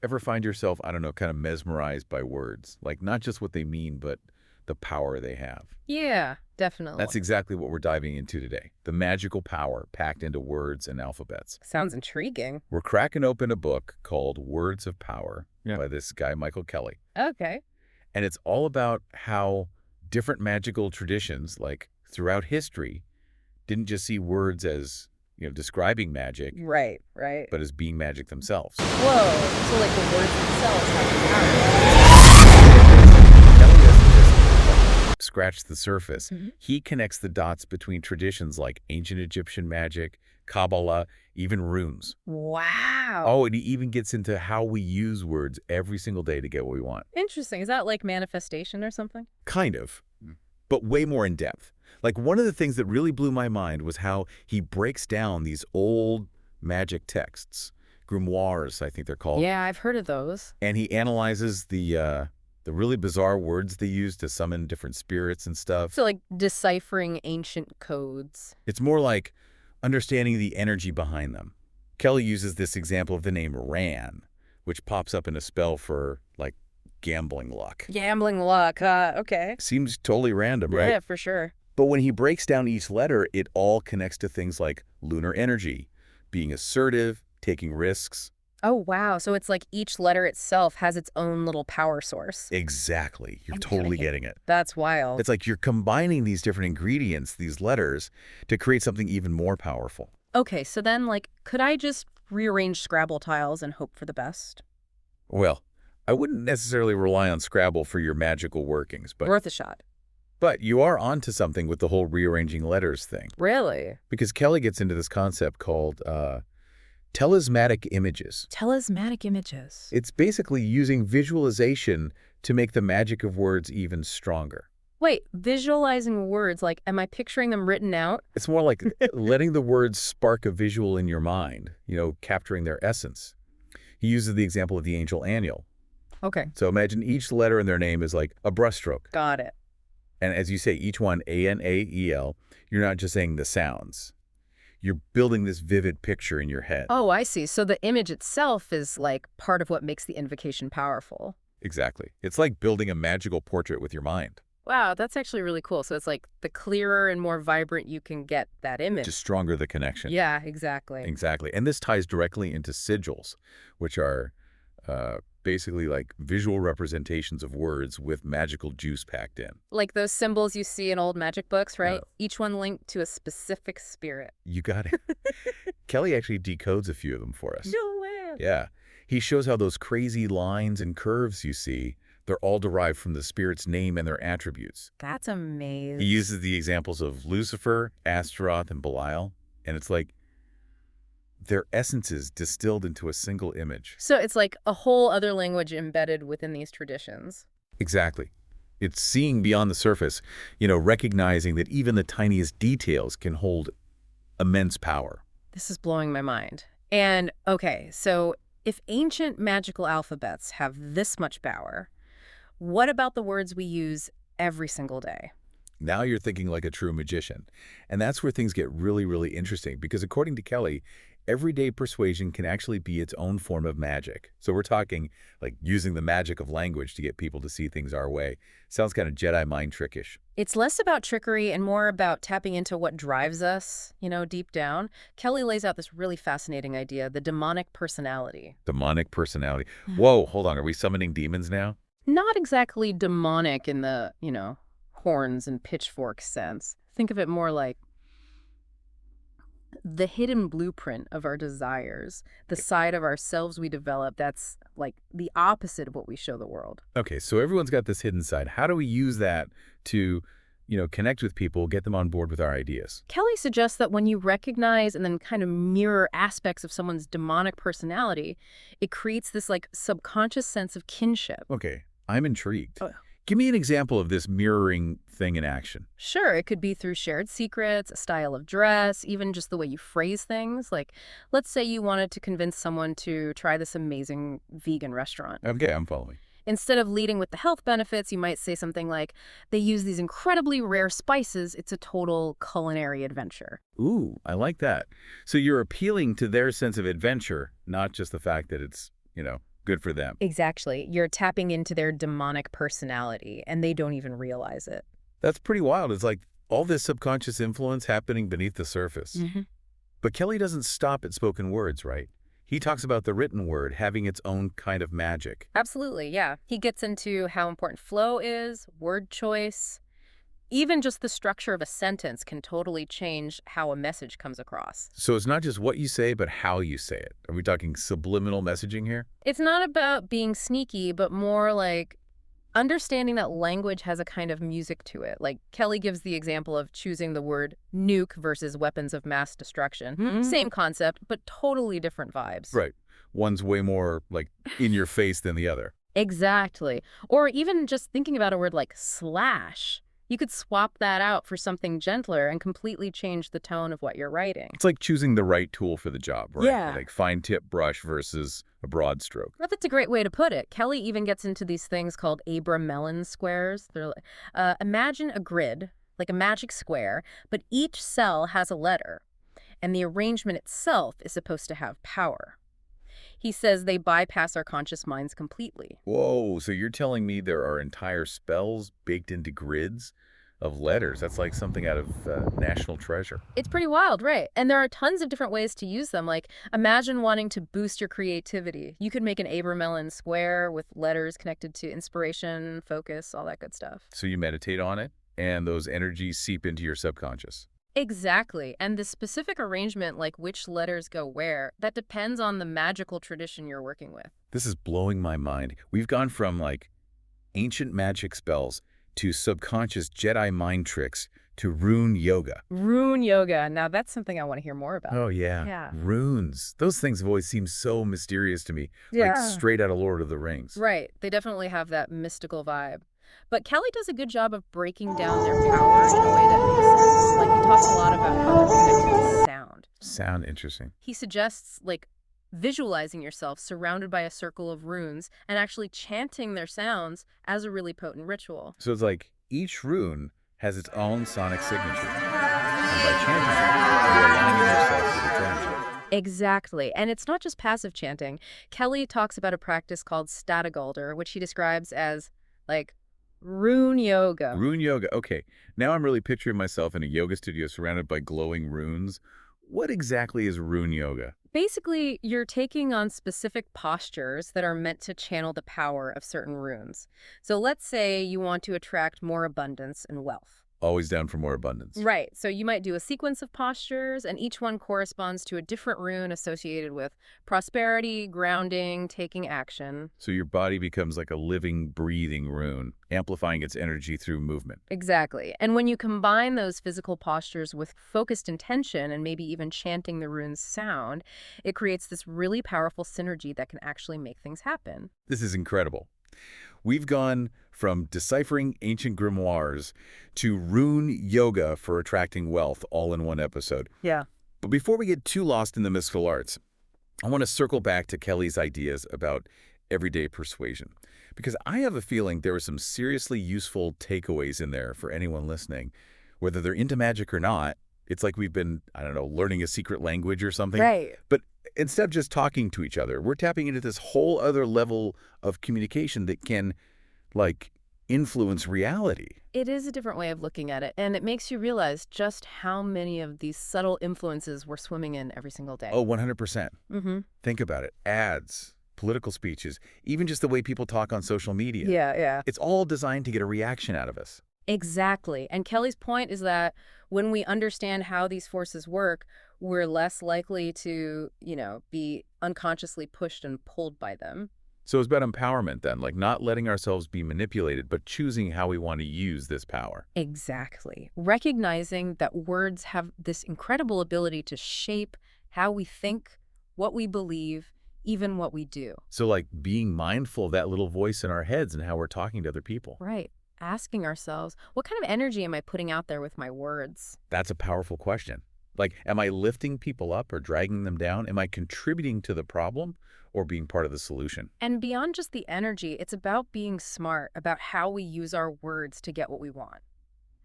ever find yourself, I don't know, kind of mesmerized by words? Like, not just what they mean, but the power they have. Yeah, definitely. That's exactly what we're diving into today. The magical power packed into words and alphabets. Sounds intriguing. We're cracking open a book called Words of Power by this guy, Michael Kelly. Okay. And it's all about how different magical traditions, like throughout history, didn't just see words as, describing magic, Right. but as being magic themselves. Whoa. So, like, the words themselves have Kelly doesn't just scratch the surface. power. He connects the dots between traditions like ancient Egyptian magic, Qabalah, even runes. Wow. Oh, and he even gets into how we use words every single day to get what we want. Interesting. Is that like manifestation or something? Kind of, but way more in depth. Like, one of the things that really blew my mind was how he breaks down these old magic texts, grimoires, I think they're called. Yeah, I've heard of those. And he analyzes the really bizarre words they use to summon different spirits and stuff. So, like, deciphering ancient codes. It's more like understanding the energy behind them. Kelly uses this example of the name Ran, which pops up in a spell for, like, gambling luck. Gambling luck. Okay. Seems totally random, right? Yeah, for sure. But when he breaks down each letter, it all connects to things like lunar energy, being assertive, taking risks. Oh, wow. So it's like each letter itself has its own little power source. Exactly. You're I'm totally getting getting it. That's wild. It's like you're combining these different ingredients, these letters, to create something even more powerful. Okay, so then, like, could I just rearrange Scrabble tiles and hope for the best? Well, I wouldn't necessarily rely on Scrabble for your magical workings, Worth a shot. but you are onto something with the whole rearranging letters thing. Really? Because Kelly gets into this concept called talismanic images. Talismanic images. It's basically using visualization to make the magic of words even stronger. Wait, visualizing words, like, am I picturing them written out? It's more like letting the words spark a visual in your mind, capturing their essence. He uses the example of the angel Aniel. Okay. So imagine each letter in their name is like a brushstroke. Got it. And as you say, each one, A-N-A-E-L, you're not just saying the sounds. You're building this vivid picture in your head. Oh, I see. So the image itself is, like, part of what makes the invocation powerful. Exactly. It's like building a magical portrait with your mind. Wow, that's actually really cool. So it's like the clearer and more vibrant you can get that image. Just stronger the connection. Yeah, exactly. Exactly. And this ties directly into sigils, which are basically like visual representations of words with magical juice packed in. Like those symbols you see in old magic books, right? Yeah. Each one linked to a specific spirit. You got it. Kelly actually decodes a few of them for us. No way. Yeah. He shows how those crazy lines and curves you see, they're all derived from the spirit's name and their attributes. That's amazing. He uses the examples of Lucifer, Astaroth, and Belial, and it's like their essences distilled into a single image. So it's like a whole other language embedded within these traditions. Exactly. It's seeing beyond the surface, recognizing that even the tiniest details can hold immense power. This is blowing my mind. And, okay, so if ancient magical alphabets have this much power, what about the words we use every single day? Now you're thinking like a true magician. And that's where things get really, really interesting because according to Kelly, everyday persuasion can actually be its own form of magic. So we're talking like using the magic of language to get people to see things our way. Sounds kind of Jedi mind trickish. It's less about trickery and more about tapping into what drives us, deep down. Kelly lays out this really fascinating idea, the demonic personality. Demonic personality. Whoa, hold on. Are we summoning demons now? Not exactly demonic in the, horns and pitchforks sense. Think of it more like the hidden blueprint of our desires, the side of ourselves we develop that's like the opposite of what we show the world. Okay, so everyone's got this hidden side. How do we use that to, connect with people, get them on board with our ideas? Kelly suggests that when you recognize and then kind of mirror aspects of someone's demonic personality, it creates this like subconscious sense of kinship. Okay, I'm intrigued. Oh. Give me an example of this mirroring thing in action. Sure, it could be through shared secrets, a style of dress, even just the way you phrase things. Like, let's say you wanted to convince someone to try this amazing vegan restaurant. Okay, I'm following. Instead of leading with the health benefits, you might say something like, they use these incredibly rare spices. It's a total culinary adventure. Ooh, I like that. So you're appealing to their sense of adventure, not just the fact that it's, Good for them. Exactly. You're tapping into their demonic personality, and they don't even realize it. That's pretty wild. It's like all this subconscious influence happening beneath the surface. Mm-hmm. But Kelly doesn't stop at spoken words, right? He talks about the written word having its own kind of magic. Absolutely, yeah. He gets into how important flow is, word choice. Even just the structure of a sentence can totally change how a message comes across. So it's not just what you say, but how you say it. Are we talking subliminal messaging here? It's not about being sneaky, but more like understanding that language has a kind of music to it. Like Kelly gives the example of choosing the word nuke versus weapons of mass destruction. Same concept, but totally different vibes. Right. One's way more, like, in your face than the other. Exactly. Or even just thinking about a word like slash. You could swap that out for something gentler and completely change the tone of what you're writing. It's like choosing the right tool for the job, right? Yeah. Like fine tip brush versus a broad stroke. Well, that's a great way to put it. Kelly even gets into these things called Abram-Mellon squares. Imagine a grid, like a magic square, but each cell has a letter, and the arrangement itself is supposed to have power. He says they bypass our conscious minds completely. Whoa, so you're telling me there are entire spells baked into grids of letters? That's like something out of National Treasure. It's pretty wild, right? And there are tons of different ways to use them. Like, imagine wanting to boost your creativity. You could make an Abram-Mellon square with letters connected to inspiration, focus, all that good stuff. So you meditate on it, and those energies seep into your subconscious. Exactly. And the specific arrangement, like which letters go where, that depends on the magical tradition you're working with. This is blowing my mind. We've gone from, like, ancient magic spells to subconscious Jedi mind tricks to rune yoga. Rune yoga. Now, that's something I want to hear more about. Oh, yeah. Yeah. Runes. Those things have always seemed so mysterious to me. Like straight out of Lord of the Rings. Right. They definitely have that mystical vibe. But Kelly does a good job of breaking down their power in a way that makes sense. Like, he talks a lot about how they're connected to sound. Sound interesting. He suggests, like, visualizing yourself surrounded by a circle of runes and actually chanting their sounds as a really potent ritual. So it's like each rune has its own sonic signature. And by chanting it, you're aligning yourself with its energy. Exactly. And it's not just passive chanting. Kelly talks about a practice called Stadagalder, which he describes as, like, rune yoga. Rune yoga. Okay, now I'm really picturing myself in a yoga studio surrounded by glowing runes. What exactly is rune yoga? Basically, you're taking on specific postures that are meant to channel the power of certain runes. So let's say you want to attract more abundance and wealth. Always down for more abundance. Right. So you might do a sequence of postures, and each one corresponds to a different rune associated with prosperity, grounding, taking action. So your body becomes like a living, breathing rune, amplifying its energy through movement. Exactly. And when you combine those physical postures with focused intention and maybe even chanting the rune's sound, it creates this really powerful synergy that can actually make things happen. This is incredible. We've gone from deciphering ancient grimoires to rune yoga for attracting wealth all in one episode. Yeah. But before we get too lost in the mystical arts, I want to circle back to Kelly's ideas about everyday persuasion, because I have a feeling there are some seriously useful takeaways in there for anyone listening. Whether they're into magic or not, it's like we've been, I don't know, learning a secret language or something. Right. But instead of just talking to each other, we're tapping into this whole other level of communication that can, like, influence reality. It is a different way of looking at it, and it makes you realize just how many of these subtle influences we're swimming in every single day. Oh, 100%. Mm-hmm. Think about it. Ads, political speeches, even just the way people talk on social media. Yeah. It's all designed to get a reaction out of us. Exactly. And Kelly's point is that when we understand how these forces work, we're less likely to, be unconsciously pushed and pulled by them. So it's about empowerment then, like not letting ourselves be manipulated, but choosing how we want to use this power. Exactly. Recognizing that words have this incredible ability to shape how we think, what we believe, even what we do. So like being mindful of that little voice in our heads and how we're talking to other people. Right. Asking ourselves, what kind of energy am I putting out there with my words? That's a powerful question. Like, am I lifting people up or dragging them down? Am I contributing to the problem or being part of the solution? And beyond just the energy, it's about being smart about how we use our words to get what we want.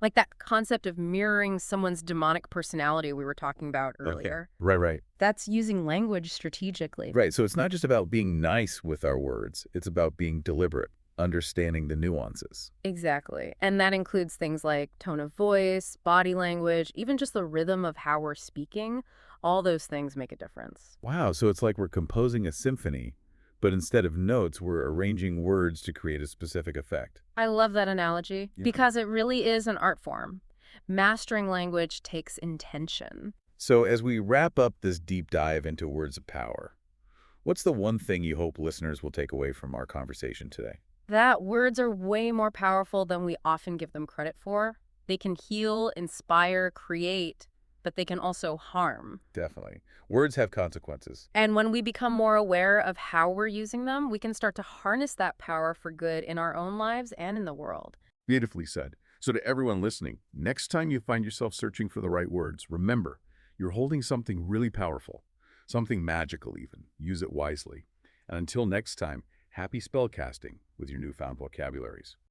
Like that concept of mirroring someone's demonic personality we were talking about Okay. earlier. Right, right. That's using language strategically. Right, so it's not just about being nice with our words. It's about being deliberate, understanding the nuances. Exactly. And that includes things like tone of voice, body language, even just the rhythm of how we're speaking. All those things make a difference. Wow, so it's like we're composing a symphony, but instead of notes, we're arranging words to create a specific effect. I love that analogy Yeah. because it really is an art form. Mastering language takes intention. So as we wrap up this deep dive into words of power, what's the one thing you hope listeners will take away from our conversation today? That words are way more powerful than we often give them credit for. They can heal, inspire, create, but they can also harm. Definitely. Words have consequences. And when we become more aware of how we're using them, we can start to harness that power for good in our own lives and in the world. Beautifully said. So to everyone listening, next time you find yourself searching for the right words, remember, you're holding something really powerful, something magical even. Use it wisely. And until next time, happy spellcasting with your newfound vocabularies.